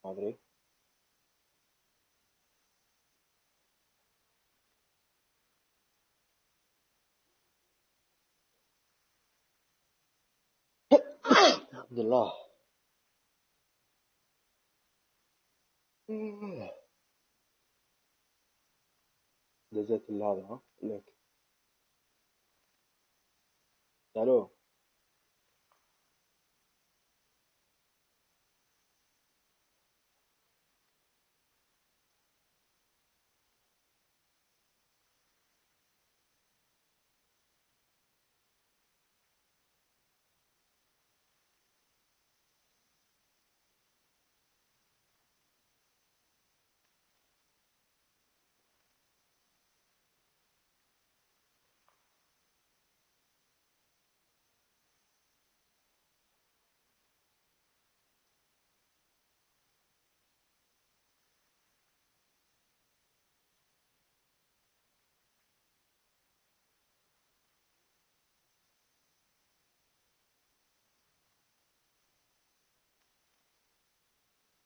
ما ادري. الحمد لله. دزيت هذا ها لك. الو.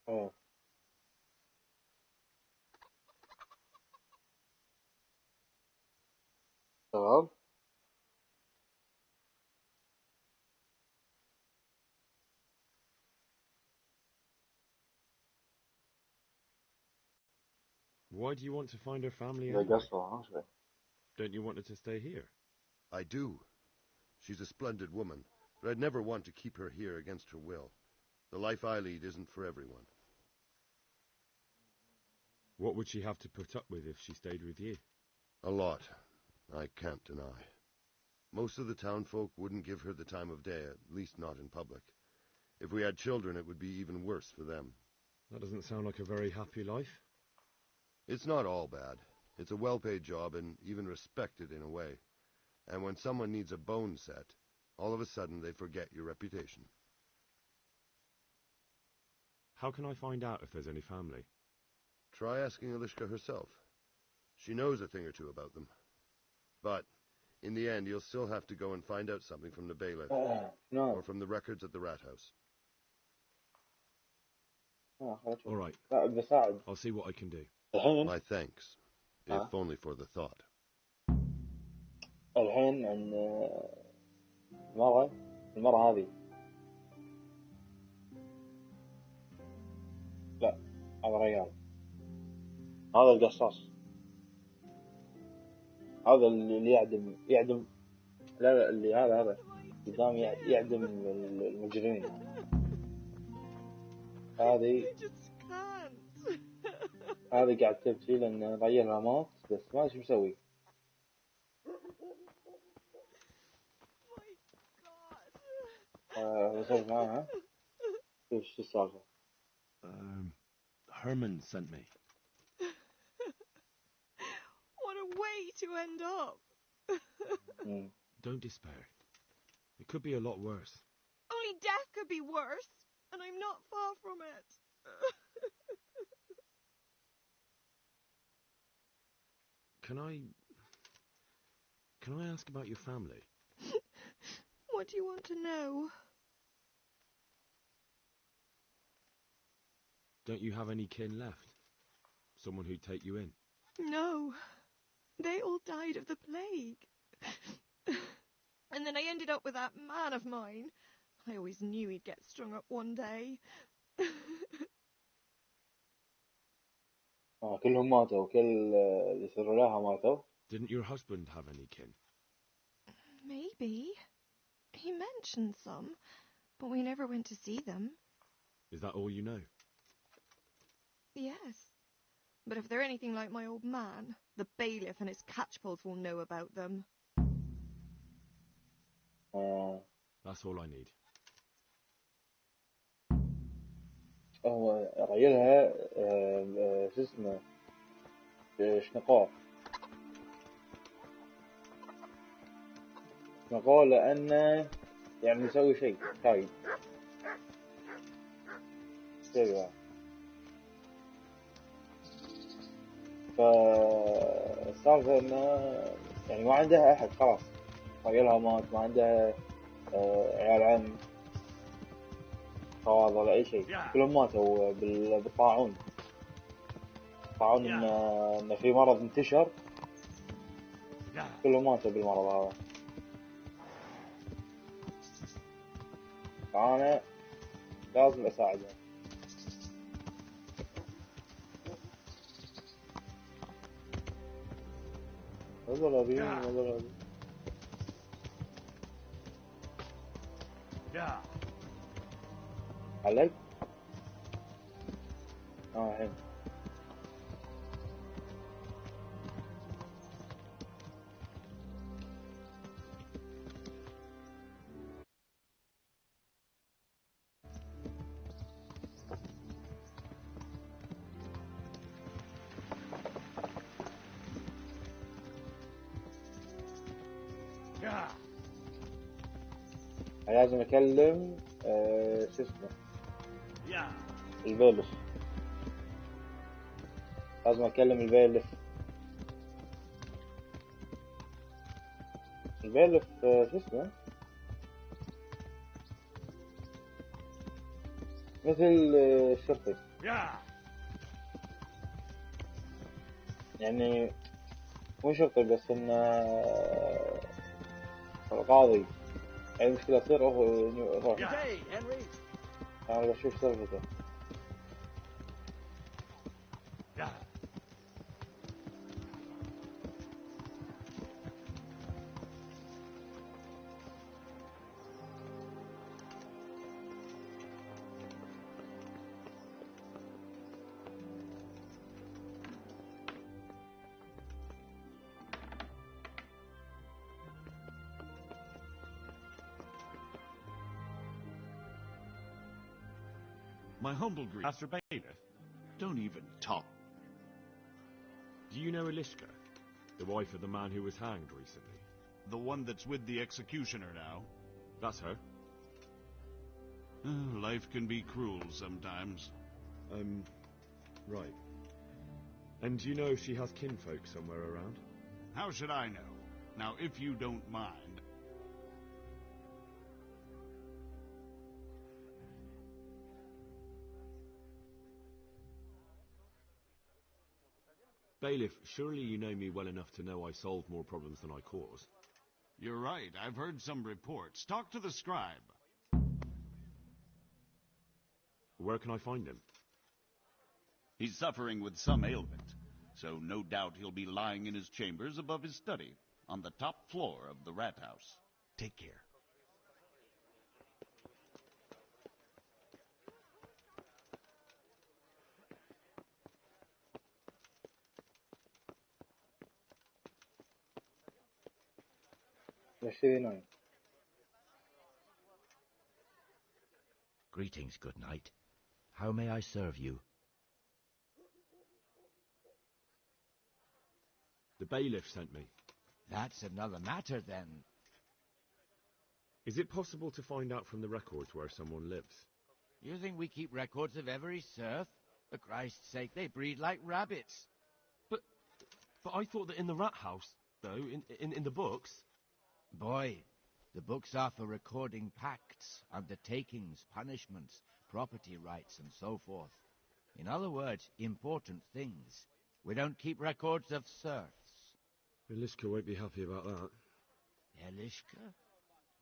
ايه تمام. Why do you want to find her family زي anyway? قصة ها شوي. Don't you want her to stay here? I do. She's a splendid woman, but I'd never want to keep her here against her will. The life I lead isn't for everyone. What would she have to put up with if she stayed with you? A lot, I can't deny. Most of the townfolk wouldn't give her the time of day, at least not in public. If we had children, it would be even worse for them. That doesn't sound like a very happy life. It's not all bad. It's a well-paid job and even respected in a way. And when someone needs a bone set, all of a sudden they forget your reputation. How can I find out if there's any family? Try asking Elishka herself. She knows a thing or two about them. But, in the end, you'll still have to go and find out something from the bailiff, No. or from the records at the rat house. All right. لا بساعد. I'll see what I can do. الحين My thanks, if only for the thought. الحين عن المرة هذه. لا هذا ريال. هذا القصاص. هذا اللي يعدم لا اللي هذا قدام يعدم المجرمين. هذه قاعد تبكي لأن ريالها مات بس ما أدري شو مسوي. وصلت معها شو السالفة؟ Herman sent me. What a way to end up. Don't despair. It could be a lot worse. Only death could be worse, and I'm not far from it. Can I ask about your family? What do you want to know? Don't you have any kin left? Someone who'd take you in? No. They all died of the plague. And then I ended up with that man of mine. I always knew he'd get strung up one day. كلهم ماتوا كل اللي صاروا لها ماتوا. Didn't your husband have any kin? Maybe. He mentioned some, but we never went to see them. Is that all you know? Yes. But if they're anything like my old man, the bailiff and his catchpolls will know about them. That's all I need. هو ريالها شو اسمه شنقوه لأنه يعني يسوي شيء كايد. ايوه. فالسالفة انه يعني ما عندها احد خلاص. ريالها مات ما عندها عيال عم. فواض ولا أي شيء، كلهم ماتوا بالطاعون. طاعون إن في مرض انتشر، كلهم ماتوا بالمرض هذا. فأنا لازم أساعدهم. والله العظيم. علق؟ الحين. لازم اكلم شو اسمه البيلف. لازم اكلم البيلف شو اسمه مثل الشرطي يعني، مو شرطي بس انه القاضي. اي مشكلة تصير روح انا بشوف سالفته. My humble greetings, Master Bailiff. Don't even talk. Do you know Elishka, the wife of the man who was hanged recently? The one that's with the executioner now? That's her. Life can be cruel sometimes. Right. And do you know if she has kinfolk somewhere around? How should I know? Now, if you don't mind. Bailiff, surely you know me well enough to know I solve more problems than I cause. You're right, I've heard some reports. Talk to the scribe. Where can I find him? He's suffering with some ailment, so no doubt he'll be lying in his chambers above his study, on the top floor of the rat house. Take care. Greetings, good knight. How may I serve you? The bailiff sent me. That's another matter, then. Is it possible to find out from the records where someone lives? You think we keep records of every serf? For Christ's sake, they breed like rabbits. But I thought that in the rat house, though, in the books... Boy, the books are for recording pacts, undertakings, punishments, property rights, and so forth. In other words, important things. We don't keep records of serfs. Elishka won't be happy about that. Elishka?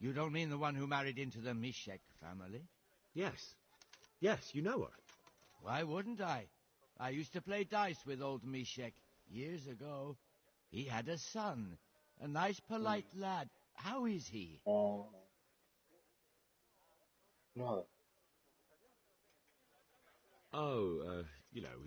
You don't mean the one who married into the Mishek family? Yes. Yes, you know her. Why wouldn't I? I used to play dice with old Mishek years ago. He had a son, a nice, polite lad. How is he? No. Oh, you know,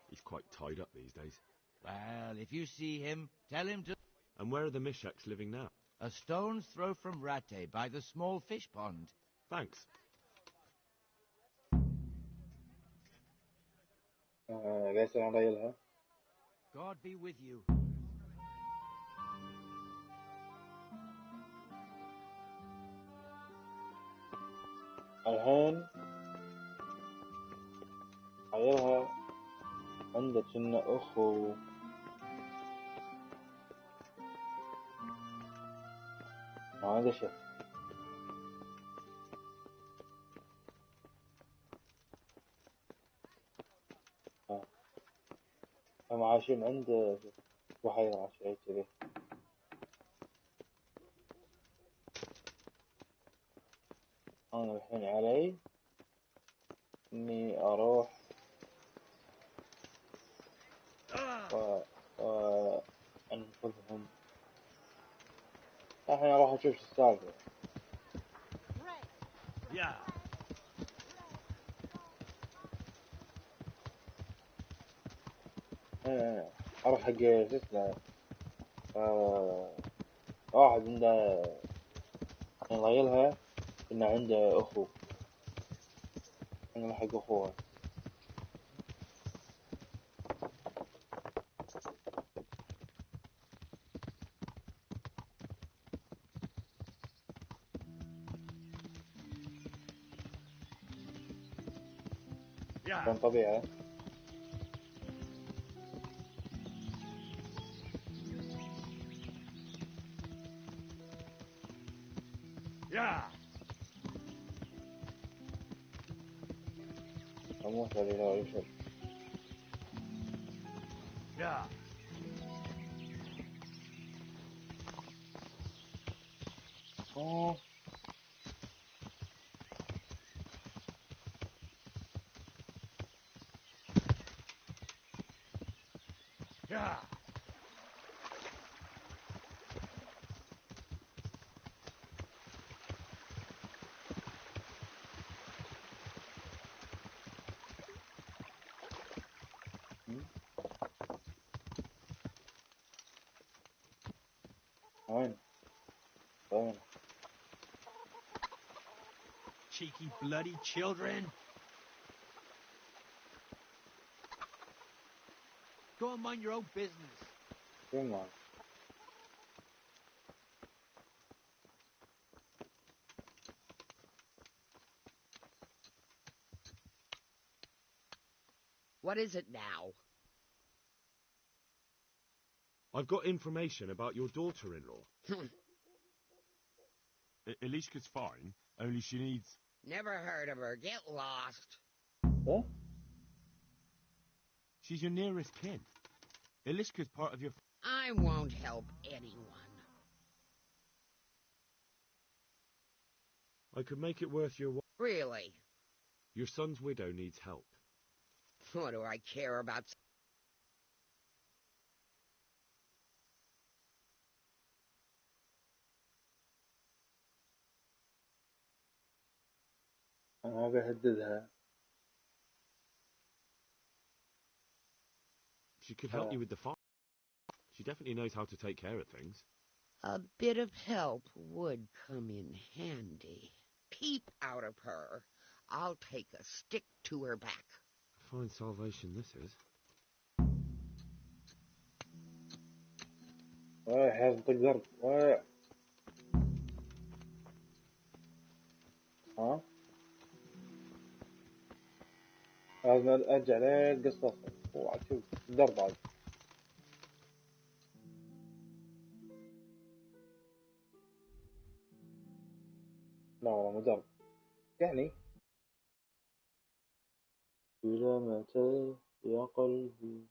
he's quite tied up these days. Well, if you see him, tell him to... And where are the Misheks living now? A stone's throw from Rattay, by the small fish pond. Thanks. God be with you. الحين عيلها عندك إنه أخو ما عنده شيء. هم عايشين عند بحيرة شيء كذي. أنا الحين علي إني أروح أنقذهم. الحين أروح أشوف شو السالفة. أروح حق شو اسمه واحد عنده نلايلها إنه عنده أخو، أنا حق أخوها. كان طبيعي. أموت عليه لا يشل. وين؟ Cheeky bloody children. Go and mind your own business. Come on. What is it now? I've got information about your daughter-in-law. Elishka's fine, only she needs... Never heard of her. Get lost. What? She's your nearest kin. Elishka's part of your... I won't help anyone. I could make it worth your while. Really? Your son's widow needs help. What do I care about? أنا بهددها. She could help you with the farm. She definitely knows how to take care of things. A bit of help would come in handy. Keep out of her. I'll take a stick to her back. Fine salvation this is. حاز تقدر ها لازم ارجع للقصة واشوف درب عاد. لا والله مو درب يعني. إلى متى يا قلبي؟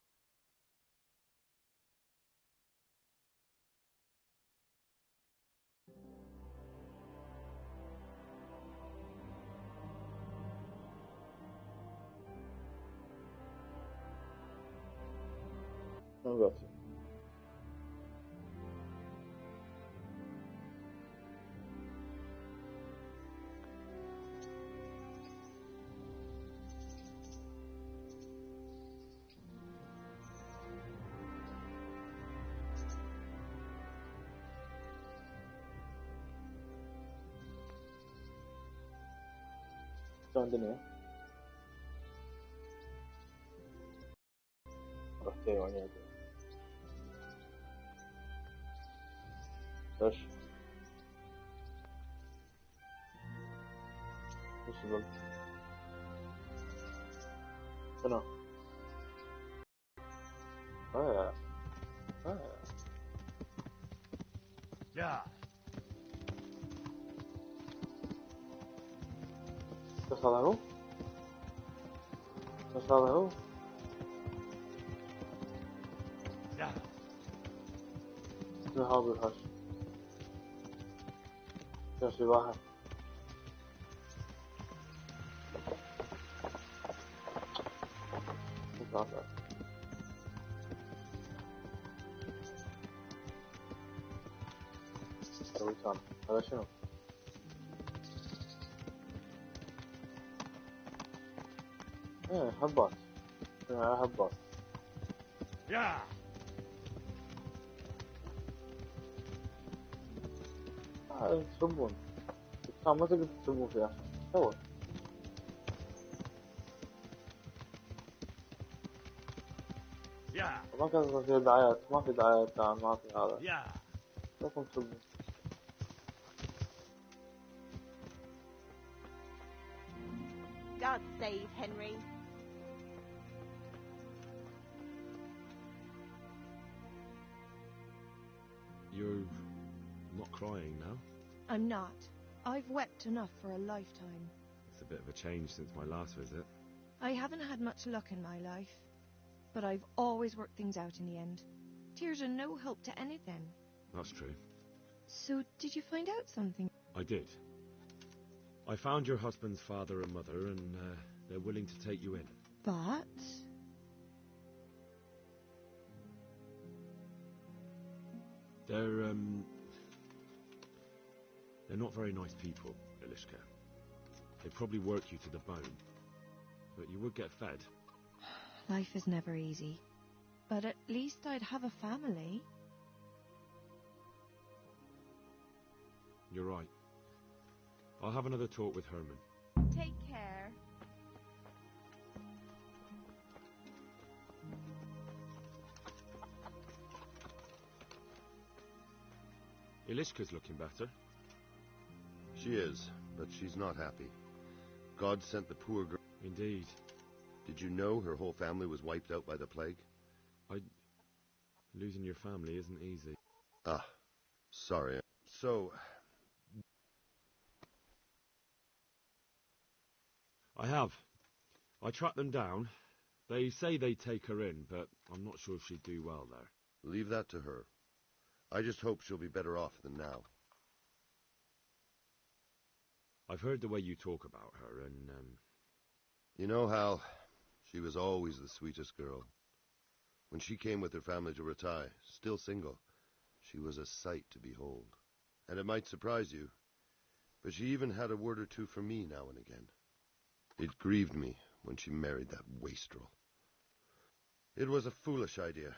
بس شلون الدنيا؟ رحت وين ايش؟ ايش ظل؟ شنو؟ بس هذا هو؟ بس هذا هو؟ Nu har vi hörs. Kanske var här. Tamam. هذا شنو؟ حبات. حبات. تسبون. كان ما تقدر تسبون فيها. سوى. ما كان في دعايات، ما في دعايات، ما في هذا. لكم تسبون. God save Henry. You're not crying now? I'm not. I've wept enough for a lifetime. It's a bit of a change since my last visit. I haven't had much luck in my life, but I've always worked things out in the end. Tears are no help to anything. That's true. So, did you find out something? I did. I found your husband's father and mother, and they're willing to take you in. But... They're not very nice people, Ilishka. They'd probably work you to the bone. But you would get fed. Life is never easy. But at least I'd have a family. You're right. I'll have another talk with Herman. Take care. Ilishka's looking better. She is, but she's not happy. God sent the poor girl. Indeed. Did you know her whole family was wiped out by the plague? Losing your family isn't easy. Ah, sorry. So... I have. I tracked them down. They say they'd take her in, but I'm not sure if she'd do well there. Leave that to her. I just hope she'll be better off than now. I've heard the way you talk about her, and, You know, Hal, she was always the sweetest girl. When she came with her family to Rattay, still single, she was a sight to behold. And it might surprise you, but she even had a word or two for me now and again. It grieved me when she married that wastrel. It was a foolish idea,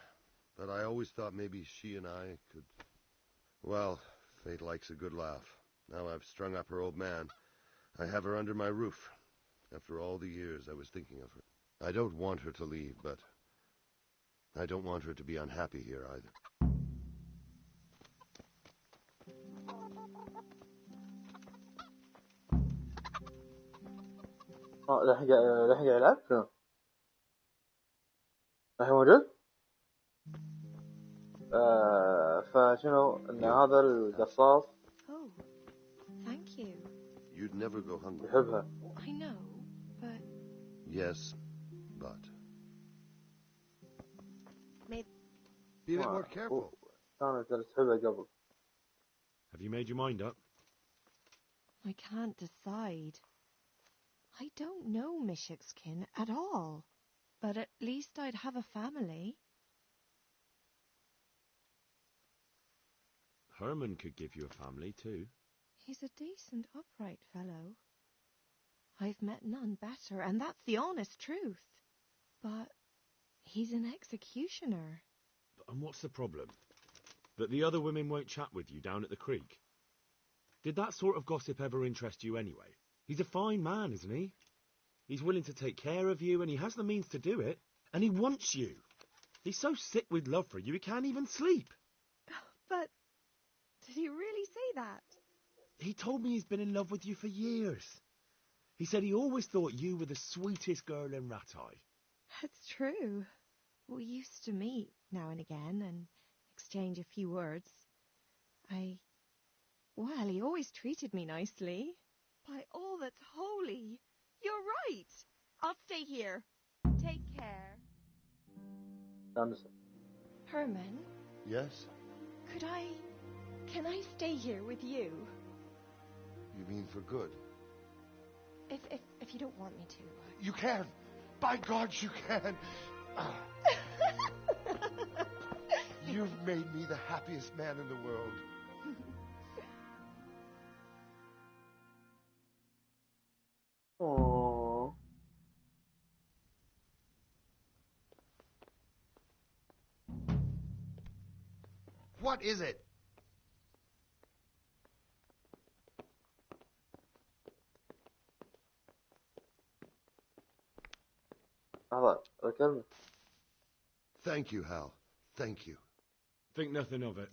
but I always thought maybe she and I could... Well, fate likes a good laugh. Now I've strung up her old man. I have her under my roof. After all the years I was thinking of her. I don't want her to leave, but I don't want her to be unhappy here either. لحق يلعب شنو؟ الحين موجود؟ فشنو ان هذا القصاص Oh, thank you. You'd never go hungry. يحبها. I know, but... Yes, but... Maybe... Be a bit more careful. كانت تحبها قبل. have you made your mind up? I can't decide. I don't know Mishik's-kin at all. But at least I'd have a family. Herman could give you a family, too. He's a decent, upright fellow. I've met none better, and that's the honest truth. But he's an executioner. And what's the problem? That the other women won't chat with you down at the creek? Did that sort of gossip ever interest you anyway? He's a fine man, isn't he? He's willing to take care of you, and he has the means to do it. And he wants you. He's so sick with love for you, he can't even sleep. But did he really say that? He told me he's been in love with you for years. He said he always thought you were the sweetest girl in Rattay. That's true. We used to meet now and again and exchange a few words. Well, he always treated me nicely. By all that's holy, you're right. I'll stay here. Take care. Herman, Yes? can I stay here with you? You mean for good? If you don't want me to. You can! By God, you can! You've made me the happiest man in the world. Oh. What is it? هذا الكلمة. Thank you, Hal. Thank you. Think nothing of it.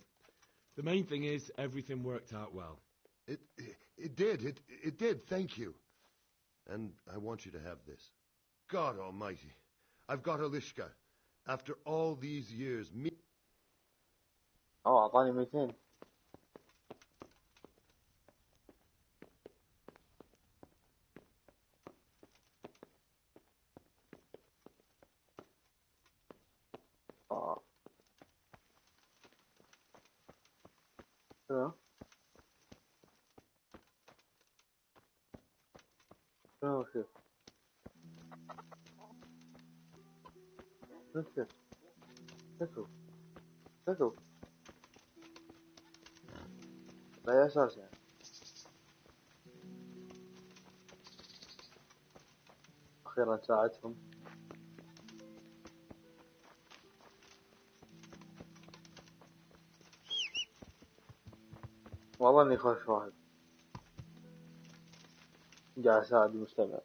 The main thing is everything worked out well. It did. It did. Thank you. And I want you to have this. God almighty. I've got Alishka. After all these years, me... أعطاني 200. شنو؟ شنو كيف؟ شنو كيف؟ شنو؟ لا أساس يعني. أخيرا ساعدتهم. والله إني خوش واحد قاعد أساعد المجتمع.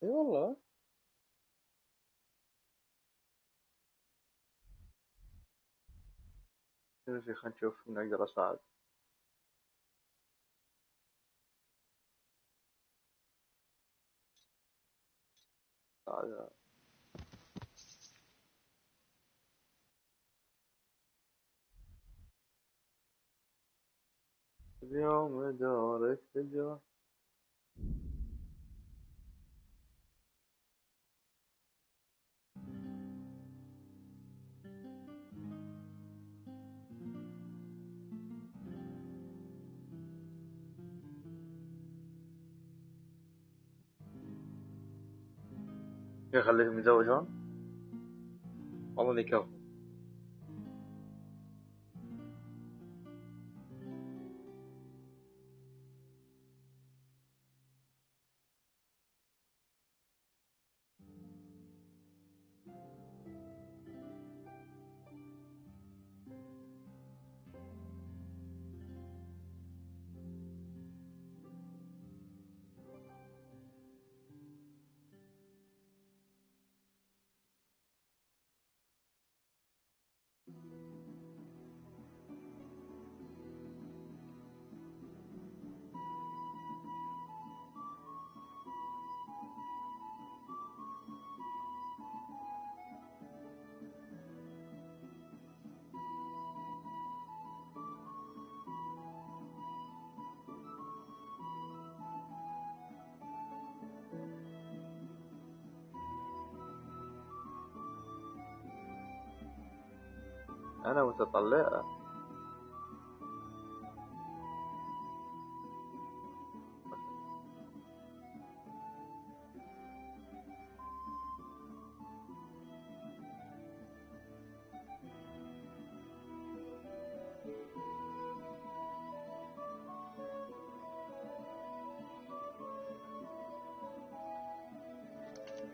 إي والله. شنو في؟ خلينا نشوف من أقدر أساعد. اليوم دورك تجرى. يخليهم يتزوجون. والله إني كفو. أنا متطلعة.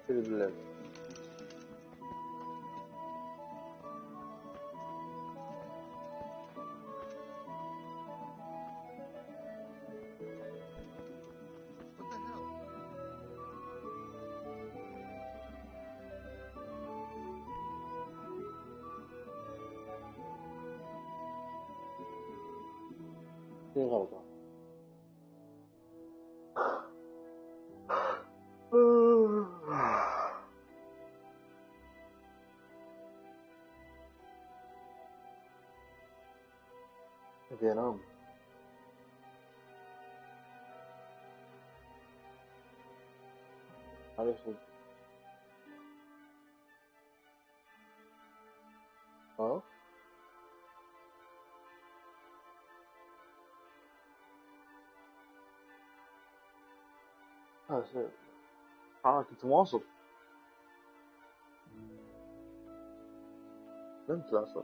كذي بالليل. What the hell? في غلطة. أبي أنام. معليش. اه شيء حركة تواصل. فهمت الأصل.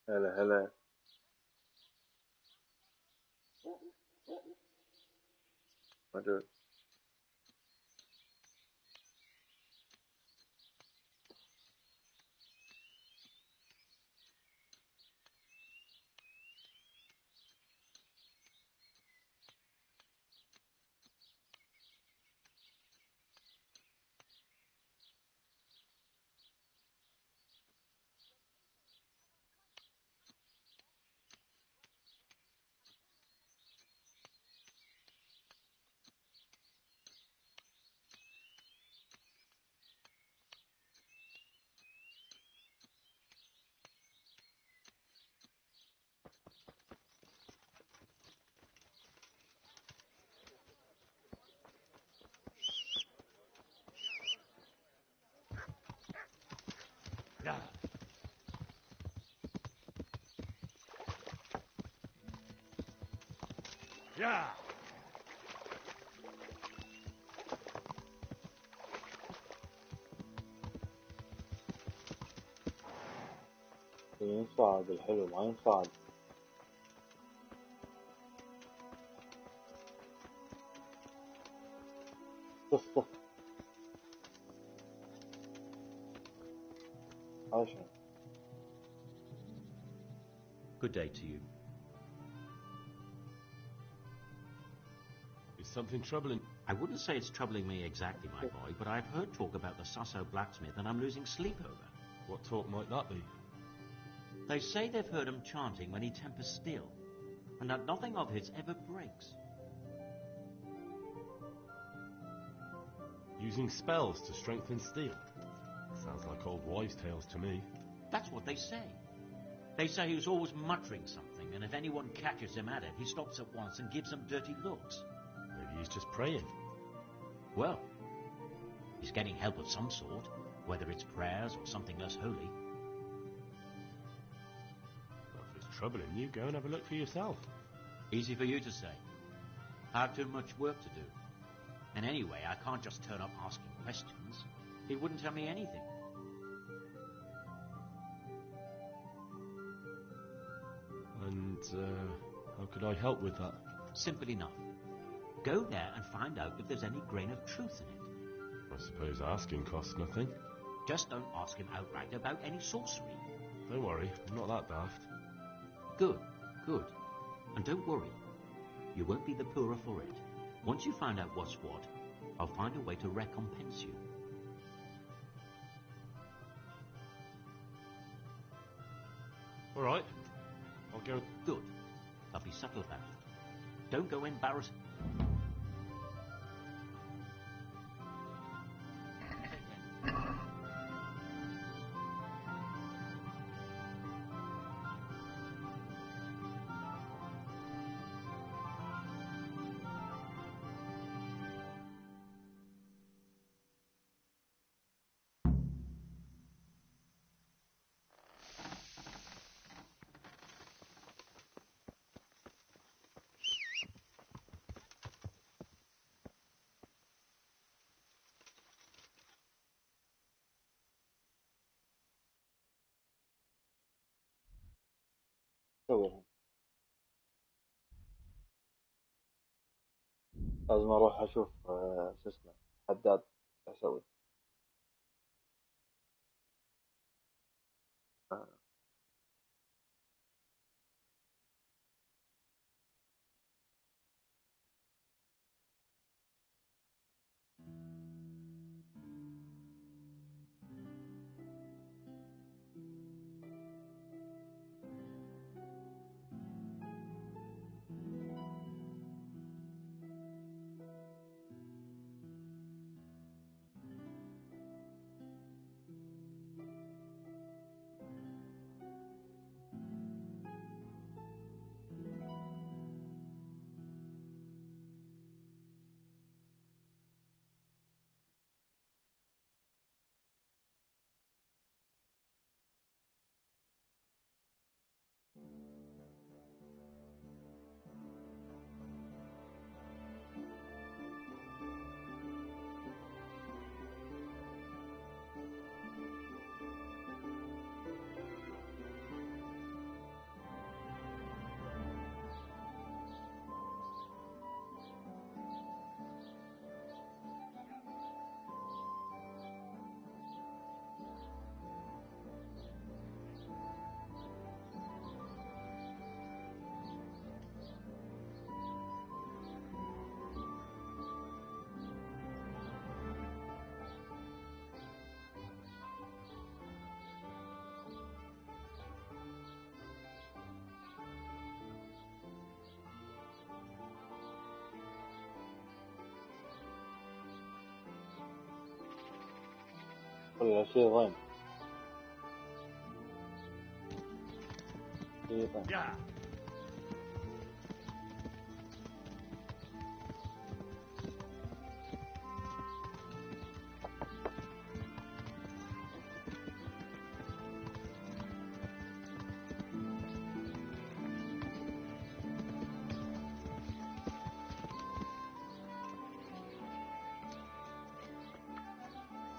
هلا هلا. موجود. Yeah. Yeah. ينصعد الحلو ما ينصعد. طف عشان. Good day to you. Is something troubling? I wouldn't say it's troubling me exactly, my boy, but I've heard talk about the Susso blacksmith and I'm losing sleep over. What talk might that be? They say they've heard him chanting when he tempers steel, and that nothing of his ever breaks. Using spells to strengthen steel? Sounds like old wives' tales to me. That's what they say. They say he was always muttering something, and if anyone catches him at it, he stops at once and gives them dirty looks. Maybe he's just praying. Well, he's getting help of some sort, whether it's prayers or something less holy. Well, if it's troubling you, go and have a look for yourself. Easy for you to say. I've too much work to do. And anyway, I can't just turn up asking questions. He wouldn't tell me anything. And, how could I help with that? Simple enough. Go there and find out if there's any grain of truth in it. I suppose asking costs nothing. Just don't ask him outright about any sorcery. Don't worry, I'm not that daft. Good, good. And don't worry. You won't be the poorer for it. Once you find out what's what, I'll find a way to recompense you. All right. I'll go. Good. I'll be subtle about it. Don't go embarrassed. اسوي الحين؟ لازم اروح اشوف شو اسمه حداد اسوي. كل شيء ضايم. Yeah.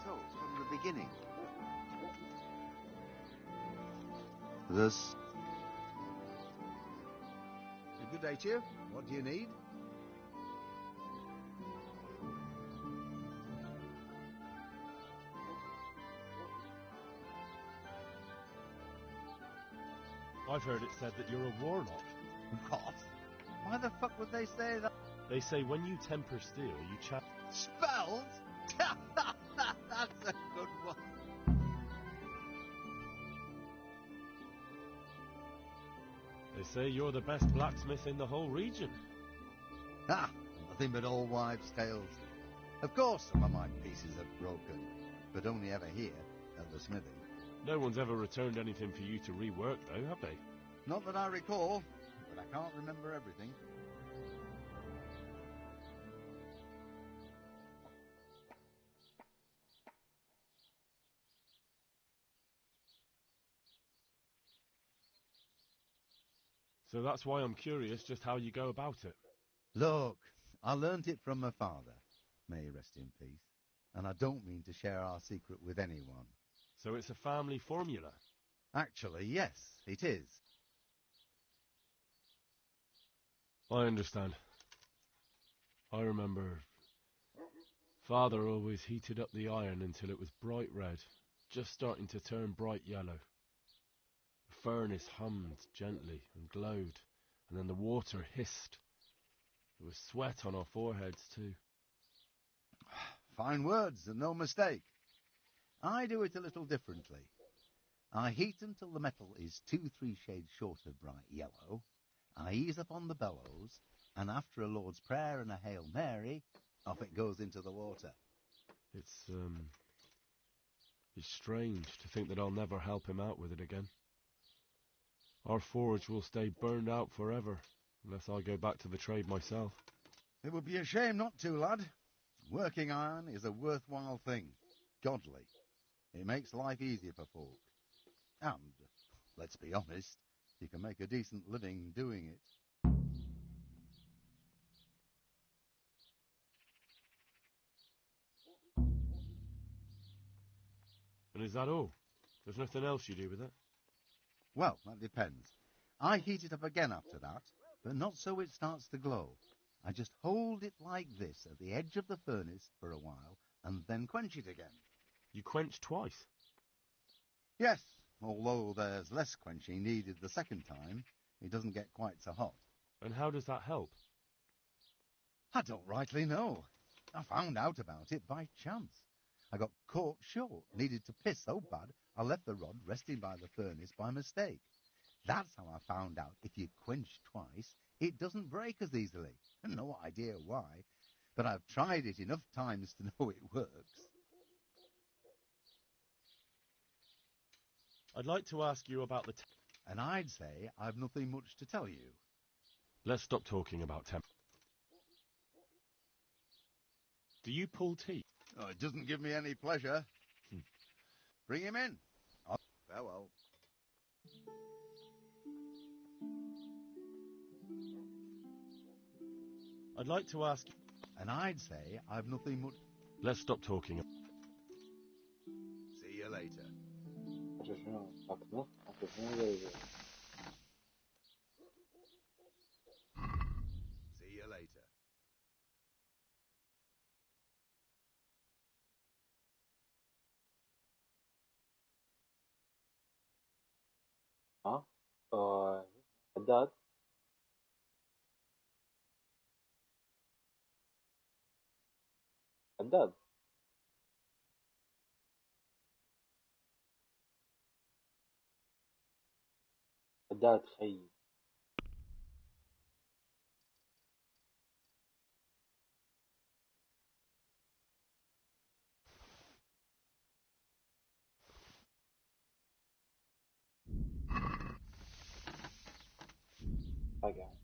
So, from the beginning. This. Good day to you. What do you need? I've heard it said that you're a warlock. What? Why the fuck would they say that? They say when you temper steel, you chat. Spells? That's a good one. They say you're the best blacksmith in the whole region. Ah, nothing but old wives' tales. Of course some of my pieces are broken, but only ever here, at the smithy. No one's ever returned anything for you to rework, though, have they? Not that I recall, but I can't remember everything. So that's why I'm curious just how you go about it. Look, I learnt it from my father, may he rest in peace, and I don't mean to share our secret with anyone. So it's a family formula? Actually, yes, it is. I understand. I remember Father always heated up the iron until it was bright red, just starting to turn bright yellow. The furnace hummed gently and glowed, and then the water hissed. There was sweat on our foreheads too. Fine words, and no mistake. I do it a little differently. I heat until the metal is 2-3 shades short of bright yellow. I ease up on the bellows, and after a Lord's Prayer and a Hail Mary, off it goes into the water. It's strange to think that I'll never help him out with it again. Our forge will stay burned out forever, unless I go back to the trade myself. It would be a shame not to, lad. Working iron is a worthwhile thing. Godly. It makes life easier for folk. And, let's be honest, you can make a decent living doing it. And is that all? There's nothing else you do with it? Well, that depends. I heat it up again after that, but not so it starts to glow. I just hold it like this at the edge of the furnace for a while and then quench it again. You quench twice? Yes, although there's less quenching needed the second time, it doesn't get quite so hot. And how does that help? I don't rightly know. I found out about it by chance. I got caught short, needed to piss so bad I left the rod resting by the furnace by mistake. That's how I found out if you quench twice, it doesn't break as easily. No idea why, but I've tried it enough times to know it works. I'd like to ask you about the... And I'd say I've nothing much to tell you. Let's stop talking about temp. Do you pull teeth? Oh, it doesn't give me any pleasure. Bring him in. Oh, farewell. I'd like to ask... And I'd say I've nothing much... Let's stop talking. See you later. See you later. ها حداد حداد حداد خي حاجة